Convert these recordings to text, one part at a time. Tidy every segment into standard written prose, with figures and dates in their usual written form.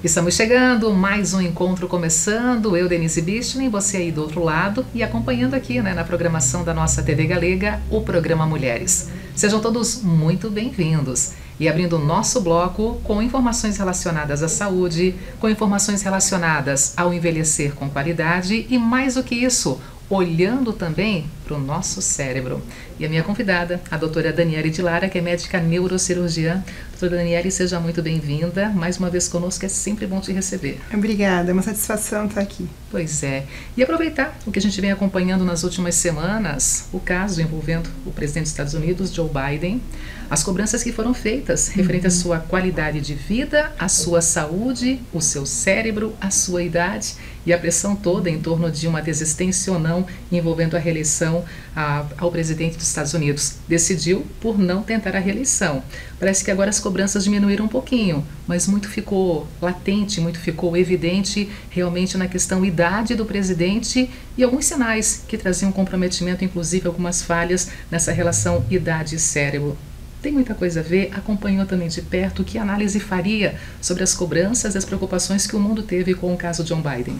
Estamos chegando, mais um encontro começando, eu, Denise Bichling, você aí do outro lado e acompanhando aqui na programação da nossa TV Galega, o programa Mulheres. Sejam todos muito bem-vindos. E abrindo o nosso bloco com informações relacionadas à saúde, com informações relacionadas ao envelhecer com qualidade e mais do que isso, olhando também para o nosso cérebro. E a minha convidada, a doutora Daniele de Lara, que é médica neurocirurgiã. Doutora Daniele, seja muito bem-vinda. Mais uma vez conosco, é sempre bom te receber. Obrigada, é uma satisfação estar aqui. Pois é. E aproveitar o que a gente vem acompanhando nas últimas semanas, o caso envolvendo o presidente dos Estados Unidos, Joe Biden, as cobranças que foram feitas referente à sua qualidade de vida, à sua saúde, o seu cérebro, a sua idade e a pressão toda em torno de uma desistência ou não envolvendo a reeleição ao presidente dos Estados Unidos. Decidiu por não tentar a reeleição. Parece que agora as cobranças diminuíram um pouquinho, mas muito ficou latente, muito ficou evidente realmente na questão idade do presidente e alguns sinais que traziam comprometimento, inclusive algumas falhas nessa relação idade-cérebro. Tem muita coisa a ver, acompanhou também de perto que análise faria sobre as cobranças e as preocupações que o mundo teve com o caso John Biden.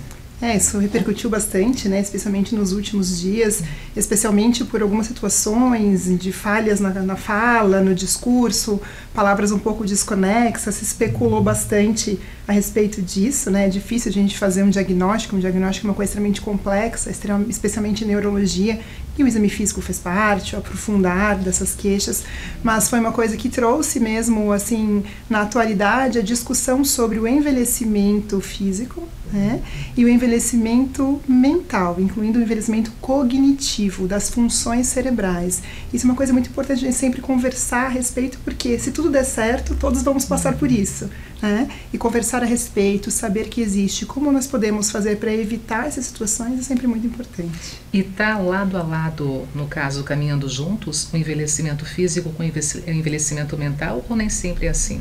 Isso repercutiu bastante, né, especialmente nos últimos dias, especialmente por algumas situações de falhas na fala, no discurso, palavras um pouco desconexas, se especulou bastante a respeito disso, né, é difícil a gente fazer um diagnóstico é uma coisa extremamente complexa, especialmente em neurologia, e o exame físico fez parte, o aprofundar dessas queixas, mas foi uma coisa que trouxe mesmo, assim, na atualidade, a discussão sobre o envelhecimento físico, né, e o envelhecimento mental, incluindo o envelhecimento cognitivo, das funções cerebrais. Isso é uma coisa muito importante a gente sempre conversar a respeito, porque se tudo der certo, todos vamos passar por isso, né? E conversar a respeito, saber que existe, como nós podemos fazer para evitar essas situações é sempre muito importante. E está lado a lado, no caso, caminhando juntos, o envelhecimento físico com o envelhecimento mental, ou nem sempre é assim?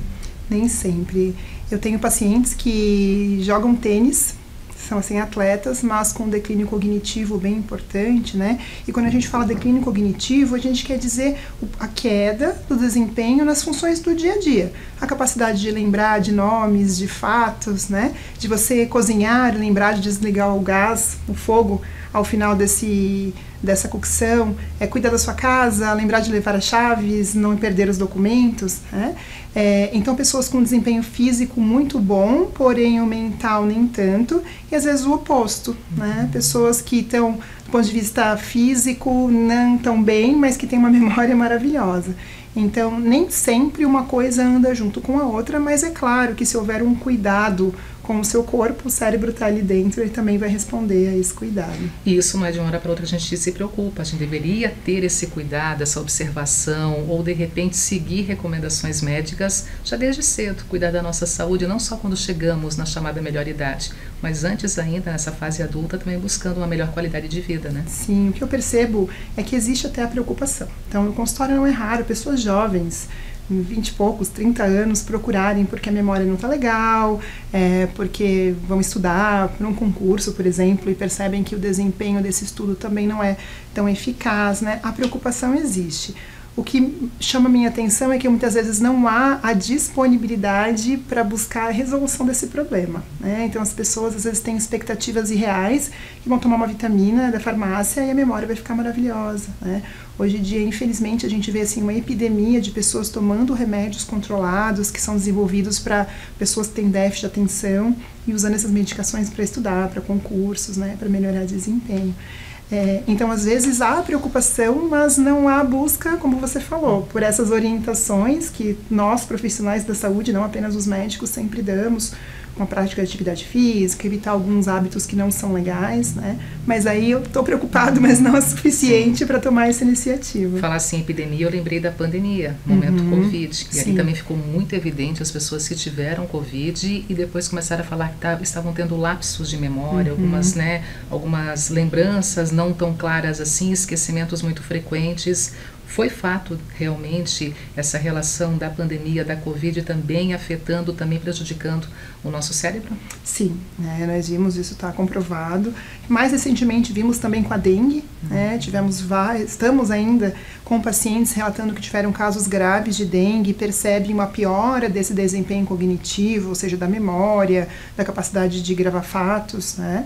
Nem sempre. Eu tenho pacientes que jogam tênis, são assim atletas, mas com declínio cognitivo bem importante, né? E quando a gente fala declínio cognitivo, a gente quer dizer a queda do desempenho nas funções do dia a dia. A capacidade de lembrar de nomes, de fatos, né? De você cozinhar, lembrar de desligar o gás, o fogo, ao final dessa cocção, cuidar da sua casa, lembrar de levar as chaves, não perder os documentos, né? Então pessoas com desempenho físico muito bom, porém o mental nem tanto, e às vezes o oposto, né? Pessoas que estão, do ponto de vista físico, não tão bem, mas que têm uma memória maravilhosa. Então, nem sempre uma coisa anda junto com a outra, mas é claro que se houver um cuidado com o seu corpo, o cérebro está ali dentro e também vai responder a esse cuidado. E isso não é de uma hora para outra que a gente se preocupa, a gente deveria ter esse cuidado, essa observação, ou de repente seguir recomendações médicas já desde cedo, cuidar da nossa saúde, não só quando chegamos na chamada melhor idade, mas antes ainda, nessa fase adulta, também buscando uma melhor qualidade de vida, né? Sim, o que eu percebo é que existe até a preocupação. Então, no consultório não é raro, pessoas jovens, 20 e poucos, 30 anos, procurarem porque a memória não está legal, porque vão estudar para um concurso, por exemplo, e percebem que o desempenho desse estudo também não é tão eficaz, né? A preocupação existe. O que chama minha atenção é que muitas vezes não há a disponibilidade para buscar a resolução desse problema, né? Então as pessoas às vezes têm expectativas irreais que vão tomar uma vitamina da farmácia e a memória vai ficar maravilhosa, né? Hoje em dia, infelizmente, a gente vê assim, uma epidemia de pessoas tomando remédios controlados que são desenvolvidos para pessoas que têm déficit de atenção e usando essas medicações para estudar, para concursos, né? Para melhorar desempenho. Então, às vezes, há preocupação, mas não há busca, como você falou, por essas orientações que nós, profissionais da saúde, não apenas os médicos, sempre damos, uma prática de atividade física, evitar alguns hábitos que não são legais, né? Mas aí eu estou preocupado, mas não é suficiente para tomar essa iniciativa. Falar assim, epidemia, eu lembrei da pandemia, momento Covid, e ali também ficou muito evidente as pessoas que tiveram Covid e depois começaram a falar que estavam tendo lapsos de memória, algumas lembranças não tão claras assim, esquecimentos muito frequentes. Foi fato realmente essa relação da pandemia, da Covid também afetando, também prejudicando o nosso cérebro? Sim, né, nós vimos, isso está comprovado. Mais recentemente vimos também com a dengue, né, estamos ainda com pacientes relatando que tiveram casos graves de dengue, percebem uma piora desse desempenho cognitivo, ou seja, da memória, da capacidade de gravar fatos, né.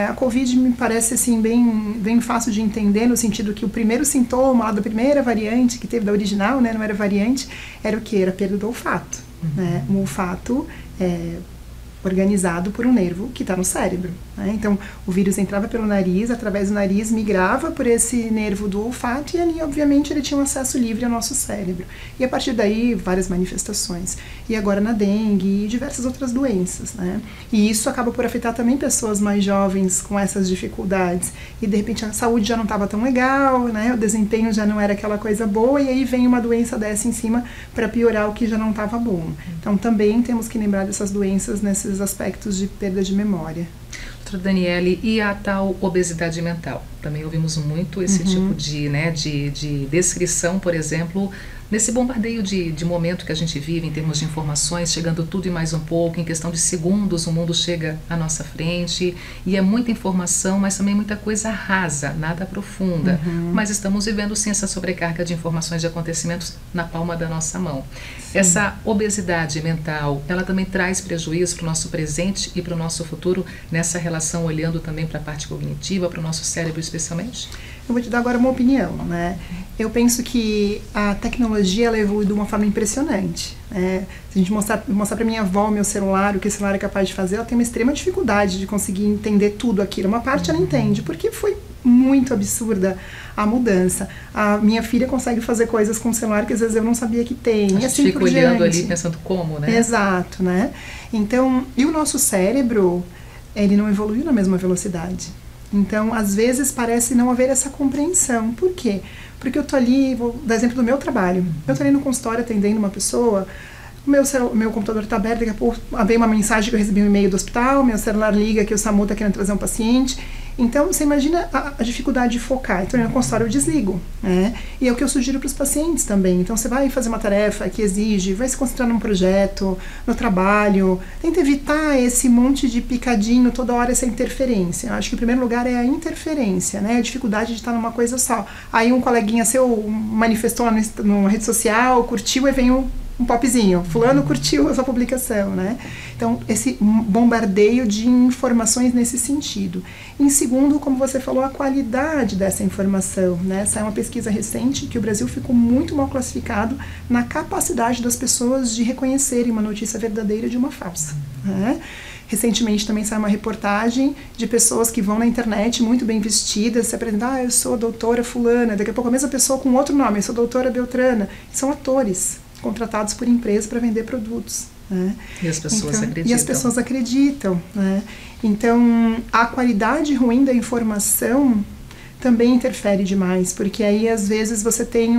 A Covid me parece assim, bem fácil de entender, no sentido que o primeiro sintoma lá da primeira variante que teve, da original, né, não era variante, era o que? Era a perda do olfato. Né? O olfato é organizado por um nervo que está no cérebro. Né? Então, o vírus entrava pelo nariz, através do nariz migrava por esse nervo do olfato e ali, obviamente, ele tinha um acesso livre ao nosso cérebro. E a partir daí, várias manifestações. E agora na dengue e diversas outras doenças. Né? E isso acaba por afetar também pessoas mais jovens com essas dificuldades. E, de repente, a saúde já não estava tão legal, né? O desempenho já não era aquela coisa boa, e aí vem uma doença dessa em cima para piorar o que já não estava bom. Então, também temos que lembrar dessas doenças nesses aspectos de perda de memória. Doutora Daniele, e a tal obesidade mental? Também ouvimos muito esse tipo de descrição, por exemplo, nesse bombardeio de momento que a gente vive em termos de informações, chegando tudo e mais um pouco, em questão de segundos o mundo chega à nossa frente e é muita informação, mas também muita coisa rasa, nada profunda. Mas estamos vivendo sim essa sobrecarga de informações, de acontecimentos na palma da nossa mão. Sim. Essa obesidade mental, ela também traz prejuízo para o nosso presente e para o nosso futuro, nessa relação olhando também para a parte cognitiva, para o nosso cérebro especialmente? Eu vou te dar agora uma opinião, né? Eu penso que a tecnologia ela evolui de uma forma impressionante. Né? Se a gente mostrar para minha avó o meu celular, o que o celular é capaz de fazer, ela tem uma extrema dificuldade de conseguir entender tudo aquilo. Uma parte ela entende, porque foi muito absurda a mudança. A minha filha consegue fazer coisas com o celular que às vezes eu não sabia que tem. A gente assim fica olhando ali pensando como, né? Exato, né? Então, e o nosso cérebro, ele não evoluiu na mesma velocidade. Então, às vezes, parece não haver essa compreensão. Por quê? Porque eu tô ali, vou dar exemplo do meu trabalho. Eu tô ali no consultório atendendo uma pessoa, meu computador está aberto, daqui a pouco vem uma mensagem que eu recebi um e-mail do hospital, meu celular liga que o SAMU está querendo trazer um paciente. Então, você imagina a dificuldade de focar. Então, no consultório eu desligo, né? E é o que eu sugiro para os pacientes também. Então, você vai fazer uma tarefa que exige, vai se concentrar num projeto, no trabalho. Tenta evitar esse monte de picadinho, toda hora essa interferência. Eu acho que, em primeiro lugar, é a interferência, né? A dificuldade de estar numa coisa só. Aí, um coleguinha seu manifestou numa rede social, curtiu, e vem um popzinho, fulano curtiu essa publicação, né? Então, esse bombardeio de informações nesse sentido. Em segundo, como você falou, a qualidade dessa informação, né? Essa é uma pesquisa recente que o Brasil ficou muito mal classificado na capacidade das pessoas de reconhecerem uma notícia verdadeira de uma falsa, né? Recentemente também saiu uma reportagem de pessoas que vão na internet muito bem vestidas, se apresentam, eu sou a doutora fulana, daqui a pouco a mesma pessoa com outro nome, eu sou a doutora Beltrana, são atores contratados por empresas para vender produtos. Né? E as pessoas acreditam. E as pessoas acreditam. Né? Então, a qualidade ruim da informação também interfere demais, porque aí às vezes você tem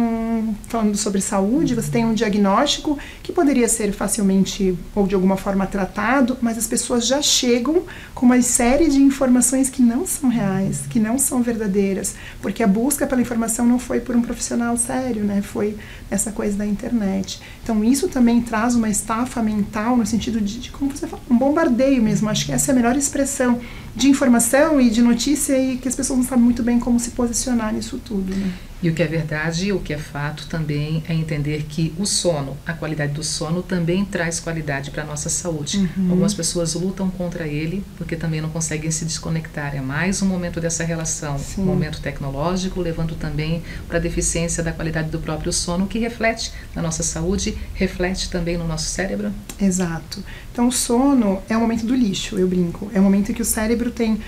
falando sobre saúde, você tem um diagnóstico que poderia ser facilmente ou de alguma forma tratado, mas as pessoas já chegam com uma série de informações que não são reais, que não são verdadeiras, porque a busca pela informação não foi por um profissional sério, né? Foi essa coisa da internet. Então isso também traz uma estafa mental no sentido de como você fala, um bombardeio mesmo. Acho que essa é a melhor expressão de informação e de notícia, e que as pessoas não sabem muito bem como se posicionar nisso tudo, né? E o que é verdade, o que é fato também é entender que o sono, a qualidade do sono também traz qualidade para a nossa saúde. Algumas pessoas lutam contra ele porque também não conseguem se desconectar. É mais um momento dessa relação, um momento tecnológico, levando também para a deficiência da qualidade do próprio sono, que reflete na nossa saúde, reflete também no nosso cérebro. Exato. Então o sono é o momento do lixo, eu brinco. É o momento que o cérebro tem...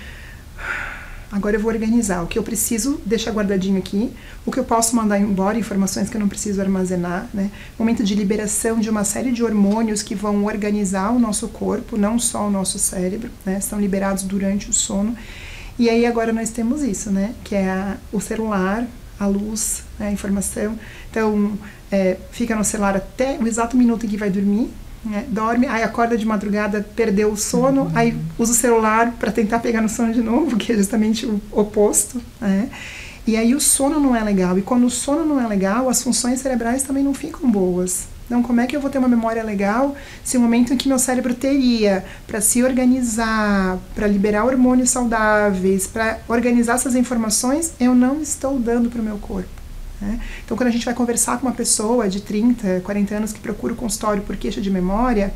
Agora eu vou organizar o que eu preciso deixar guardadinho aqui, o que eu posso mandar embora, informações que eu não preciso armazenar, né? Momento de liberação de uma série de hormônios que vão organizar o nosso corpo, não só o nosso cérebro, né? São liberados durante o sono. E aí agora nós temos isso, né? Que é o celular, a luz, né? A informação. Então, fica no celular até o exato minuto em que vai dormir, né? Dorme, aí acorda de madrugada, perdeu o sono, aí usa o celular para tentar pegar no sono de novo, que é justamente o oposto, né? E aí o sono não é legal. E quando o sono não é legal, as funções cerebrais também não ficam boas. Então, como é que eu vou ter uma memória legal se o momento em que meu cérebro teria para se organizar, para liberar hormônios saudáveis, para organizar essas informações, eu não estou dando para o meu corpo? Né? Então, quando a gente vai conversar com uma pessoa de 30, 40 anos que procura o consultório por queixa de memória,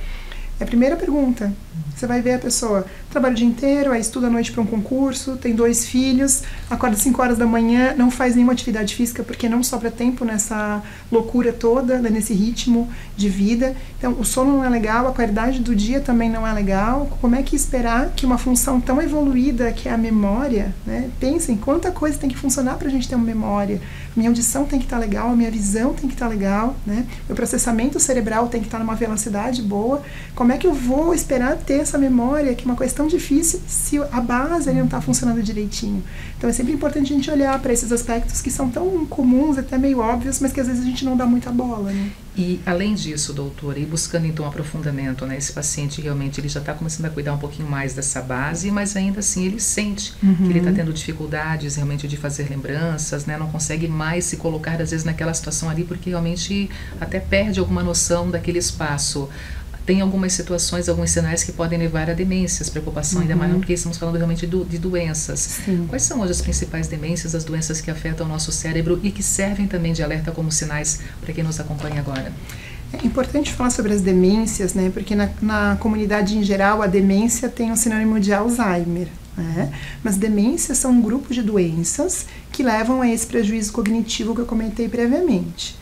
é a primeira pergunta. Você vai ver a pessoa, trabalha o dia inteiro, aí estuda à noite para um concurso, tem 2 filhos, acorda às 5 horas da manhã, não faz nenhuma atividade física porque não sobra tempo nessa loucura toda, né, nesse ritmo de vida. Então, o sono não é legal, a qualidade do dia também não é legal. Como é que esperar que uma função tão evoluída que é a memória, né? Pensem quanta coisa tem que funcionar para a gente ter uma memória. Minha audição tem que estar legal, a minha visão tem que estar legal, né? Meu processamento cerebral tem que estar numa velocidade boa. Como é que eu vou esperar ter essa memória, que é uma coisa tão difícil, se a base ali não está funcionando direitinho? Então é sempre importante a gente olhar para esses aspectos que são tão comuns, até meio óbvios, mas que às vezes a gente não dá muita bola, né? E além disso, doutora, e buscando então um aprofundamento, né, esse paciente realmente ele já está começando a cuidar um pouquinho mais dessa base, mas ainda assim ele sente que ele está tendo dificuldades realmente de fazer lembranças, né, não consegue mais se colocar às vezes naquela situação ali porque realmente até perde alguma noção daquele espaço. Tem algumas situações, alguns sinais que podem levar a demências, preocupação ainda mais porque estamos falando realmente de doenças. Sim. Quais são hoje as principais demências, as doenças que afetam o nosso cérebro e que servem também de alerta como sinais para quem nos acompanha agora? É importante falar sobre as demências, né? Porque na comunidade em geral a demência tem um sinônimo de Alzheimer, né? Mas demências são um grupo de doenças que levam a esse prejuízo cognitivo que eu comentei previamente.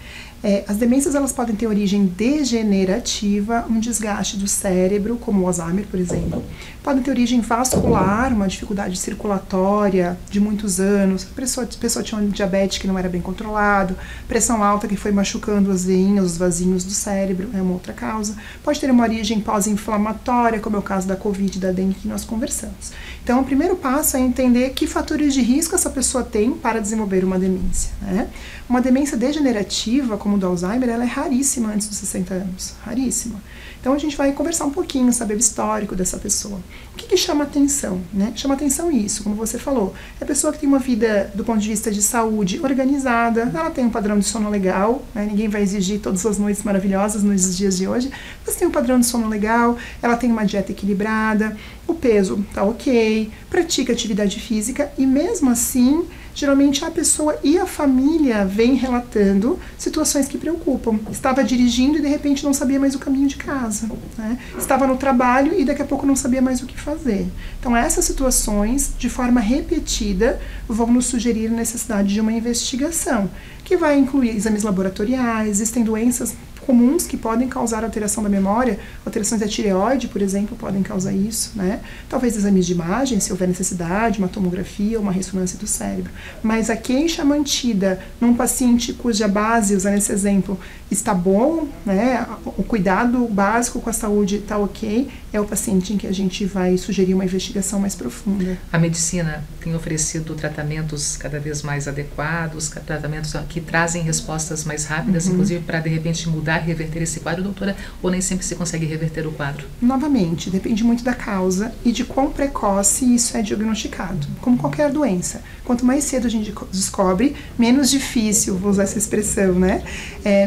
As demências elas podem ter origem degenerativa, um desgaste do cérebro, como o Alzheimer, por exemplo. Podem ter origem vascular, uma dificuldade circulatória de muitos anos. A pessoa tinha um diabetes que não era bem controlado, pressão alta que foi machucando as veinhas, os vasinhos do cérebro, é uma outra causa. Pode ter uma origem pós-inflamatória, como é o caso da Covid e da dengue que nós conversamos. Então, o primeiro passo é entender que fatores de risco essa pessoa tem para desenvolver uma demência, né? Uma demência degenerativa, como o do Alzheimer, ela é raríssima antes dos 60 anos, raríssima. Então a gente vai conversar um pouquinho, saber o histórico dessa pessoa. O que chama atenção, né? Chama atenção isso, como você falou. É a pessoa que tem uma vida, do ponto de vista de saúde, organizada, ela tem um padrão de sono legal, né? Ninguém vai exigir todas as noites maravilhosas nos dias de hoje, mas tem um padrão de sono legal, ela tem uma dieta equilibrada, o peso tá ok, pratica atividade física e mesmo assim, geralmente a pessoa e a família vêm relatando situações que preocupam. Estava dirigindo e de repente não sabia mais o caminho de casa, né? Estava no trabalho e daqui a pouco não sabia mais o que fazer. Então essas situações, de forma repetida, vão nos sugerir a necessidade de uma investigação, que vai incluir exames laboratoriais. Existem doenças comuns que podem causar alteração da memória, alterações da tireoide, por exemplo, podem causar isso, né? Talvez exames de imagem, se houver necessidade, uma tomografia ou uma ressonância do cérebro. Mas a queixa mantida num paciente cuja base, usando esse exemplo, está bom, né? O cuidado básico com a saúde está ok, é o paciente em que a gente vai sugerir uma investigação mais profunda. A medicina tem oferecido tratamentos cada vez mais adequados, tratamentos que trazem respostas mais rápidas, inclusive para de repente mudar, reverter esse quadro, doutora, ou nem sempre se consegue reverter o quadro? Novamente, depende muito da causa e de quão precoce isso é diagnosticado, como qualquer doença. Quanto mais cedo a gente descobre, menos difícil, vou usar essa expressão, né?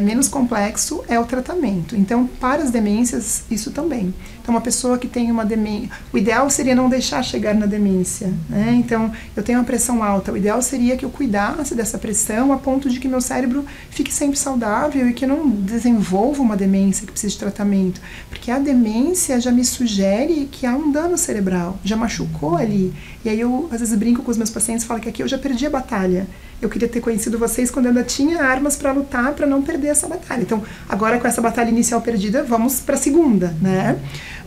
Menos complexo é o tratamento. Então, para as demências, isso também. Então, uma pessoa que tem uma demência, o ideal seria não deixar chegar na demência, né? Então, eu tenho uma pressão alta, o ideal seria que eu cuidasse dessa pressão a ponto de que meu cérebro fique sempre saudável e que eu não desenvolva uma demência que precise de tratamento, porque a demência já me sugere que há um dano cerebral, já machucou ali. E aí eu, às vezes, brinco com os meus pacientes e falo que aqui eu já perdi a batalha. Eu queria ter conhecido vocês quando eu ainda tinha armas para lutar, para não perder essa batalha. Então, agora com essa batalha inicial perdida, vamos para a segunda, né?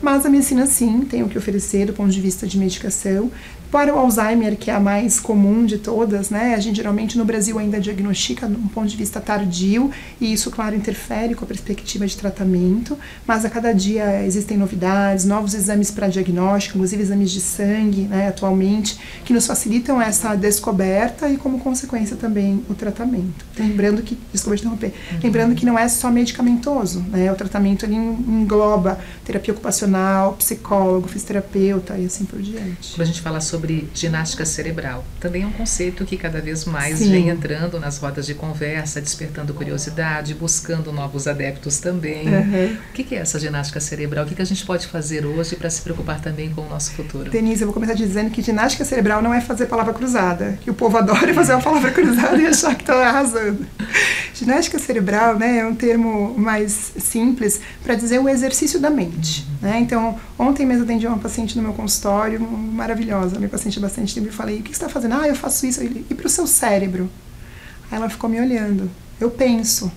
Mas a medicina, sim, tem o que oferecer do ponto de vista de medicação. Para o Alzheimer, que é a mais comum de todas, né? A gente geralmente no Brasil ainda diagnostica de um ponto de vista tardio e isso, claro, interfere com a perspectiva de tratamento, mas a cada dia existem novidades, novos exames para diagnóstico, inclusive exames de sangue, né, atualmente, que nos facilitam essa descoberta e, como consequência, também o tratamento. Lembrando que, desculpa te interromper, lembrando que não é só medicamentoso, né? O tratamento ele engloba terapia ocupacional, psicólogo, fisioterapeuta e assim por diante. Quando a gente fala sobre sobre ginástica cerebral. Também é um conceito que cada vez mais Sim. vem entrando nas rodas de conversa, despertando curiosidade, buscando novos adeptos também. O que é essa ginástica cerebral? O que a gente pode fazer hoje para se preocupar também com o nosso futuro? Denise, eu vou começar dizendo que ginástica cerebral não é fazer palavra cruzada, que o povo adora fazer uma palavra cruzada e achar que está arrasando. Ginástica cerebral, né, é um termo mais simples para dizer o exercício da mente. Né? Então, ontem mesmo atendi uma paciente no meu consultório, maravilhosa, minha paciente há bastante tempo, e falei, o que você está fazendo? Ah, eu faço isso. E para o seu cérebro? Aí ela ficou me olhando. Eu penso.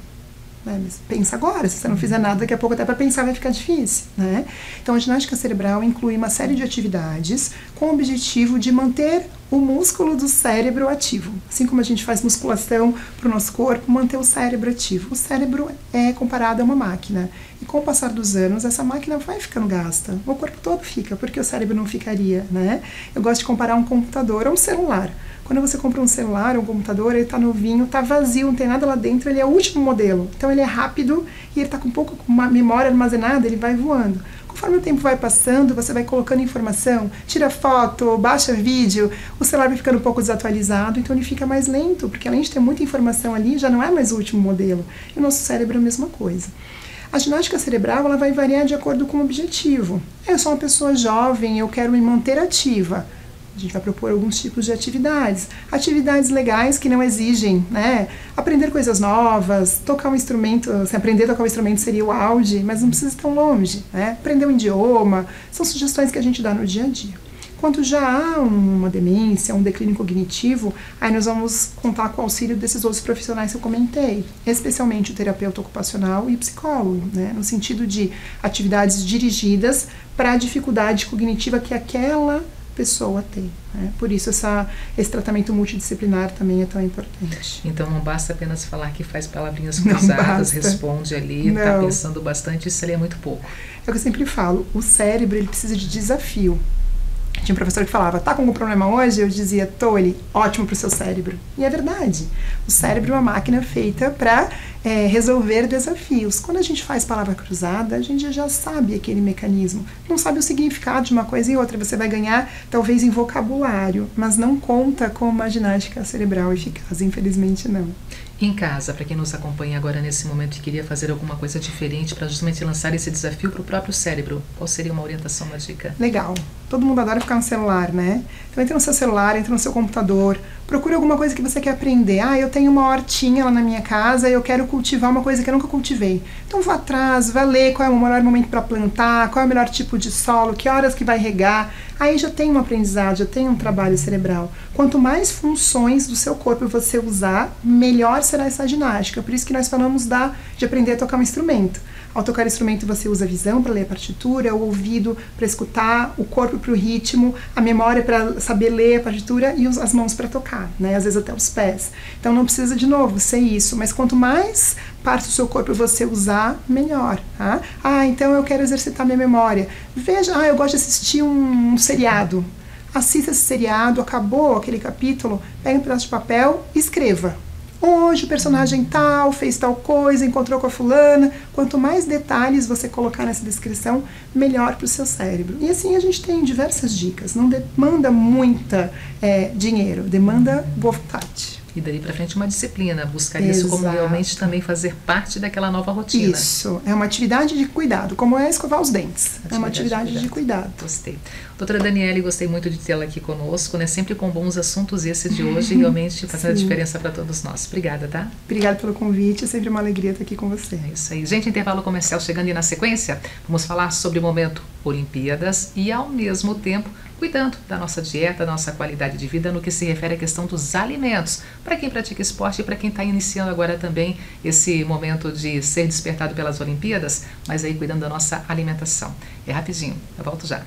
Mas pensa agora, se você não fizer nada, daqui a pouco até para pensar vai ficar difícil, né? Então a ginástica cerebral inclui uma série de atividades com o objetivo de manter o músculo do cérebro ativo. Assim como a gente faz musculação para o nosso corpo, manter o cérebro ativo. O cérebro é comparado a uma máquina. E com o passar dos anos, essa máquina vai ficando gasta. O corpo todo fica, porque o cérebro não ficaria, né? Eu gosto de comparar um computador a um celular. Quando você compra um celular ou um computador, ele está novinho, está vazio, não tem nada lá dentro, ele é o último modelo. Então ele é rápido e ele está com pouco uma memória armazenada, ele vai voando. Conforme o tempo vai passando, você vai colocando informação, tira foto, baixa vídeo, o celular vai ficando um pouco desatualizado, então ele fica mais lento, porque além de ter muita informação ali, já não é mais o último modelo. E o nosso cérebro é a mesma coisa. A ginástica cerebral ela vai variar de acordo com o objetivo. Eu sou uma pessoa jovem, eu quero me manter ativa. A gente vai propor alguns tipos de atividades. Atividades legais que não exigem, né? Aprender coisas novas, tocar um instrumento, se aprender a tocar um instrumento seria o auge, mas não precisa ir tão longe, né? Aprender um idioma, são sugestões que a gente dá no dia a dia. Quando já há uma demência, um declínio cognitivo, aí nós vamos contar com o auxílio desses outros profissionais que eu comentei, especialmente o terapeuta ocupacional e o psicólogo, né? No sentido de atividades dirigidas para a dificuldade cognitiva que aquela pessoa tem. Né? Por isso esse tratamento multidisciplinar também é tão importante. Então não basta apenas falar que faz palavrinhas cruzadas, responde ali, está pensando bastante, isso ali é muito pouco. É o que eu sempre falo, o cérebro ele precisa de desafio. Tinha um professor que falava, tá com algum problema hoje? Eu dizia, tô, ele, ótimo pro seu cérebro. E é verdade. O cérebro é uma máquina feita para resolver desafios. Quando a gente faz palavra cruzada, a gente já sabe aquele mecanismo. Não sabe o significado de uma coisa e outra. Você vai ganhar, talvez, em vocabulário, mas não conta com uma ginástica cerebral eficaz. Infelizmente, não. Em casa, para quem nos acompanha agora nesse momento e queria fazer alguma coisa diferente para justamente lançar esse desafio para o próprio cérebro, qual seria uma orientação, uma dica? Legal. Todo mundo adora ficar no celular, né? Então entra no seu celular, entra no seu computador, procura alguma coisa que você quer aprender. Ah, eu tenho uma hortinha lá na minha casa e eu quero cultivar uma coisa que eu nunca cultivei. Então vá atrás, vá ler qual é o melhor momento para plantar, qual é o melhor tipo de solo, que horas que vai regar. Aí já tem um aprendizado, já tem um trabalho cerebral. Quanto mais funções do seu corpo você usar, melhor será essa ginástica. Por isso que nós falamos de aprender a tocar um instrumento. Ao tocar instrumento você usa a visão para ler a partitura, o ouvido para escutar, o corpo para o ritmo, a memória para saber ler a partitura e as mãos para tocar, né? Às vezes até os pés. Então não precisa de novo ser isso, mas quanto mais parte do seu corpo você usar, melhor. Tá? Ah, então eu quero exercitar minha memória. Veja, eu gosto de assistir um seriado. Assista esse seriado, acabou aquele capítulo, pega um pedaço de papel e escreva. Hoje o personagem tal fez tal coisa, encontrou com a fulana. Quanto mais detalhes você colocar nessa descrição, melhor para o seu cérebro. E assim a gente tem diversas dicas. Não demanda muita dinheiro, demanda boa vontade. E dali para frente uma disciplina, buscar isso como realmente também fazer parte daquela nova rotina. Isso, é uma atividade de cuidado, como é escovar os dentes. É uma atividade de cuidado. Gostei. Doutora Daniele, gostei muito de tê-la aqui conosco, né? Sempre com bons assuntos esse de hoje, realmente fazendo a diferença para todos nós. Obrigada, tá? Obrigada pelo convite, é sempre uma alegria estar aqui com você. É isso aí. Gente, intervalo comercial chegando e na sequência, vamos falar sobre o momento Olimpíadas e ao mesmo tempo cuidando da nossa dieta, da nossa qualidade de vida no que se refere à questão dos alimentos, para quem pratica esporte e para quem está iniciando agora também esse momento de ser despertado pelas Olimpíadas, mas aí cuidando da nossa alimentação. É rapidinho, eu volto já.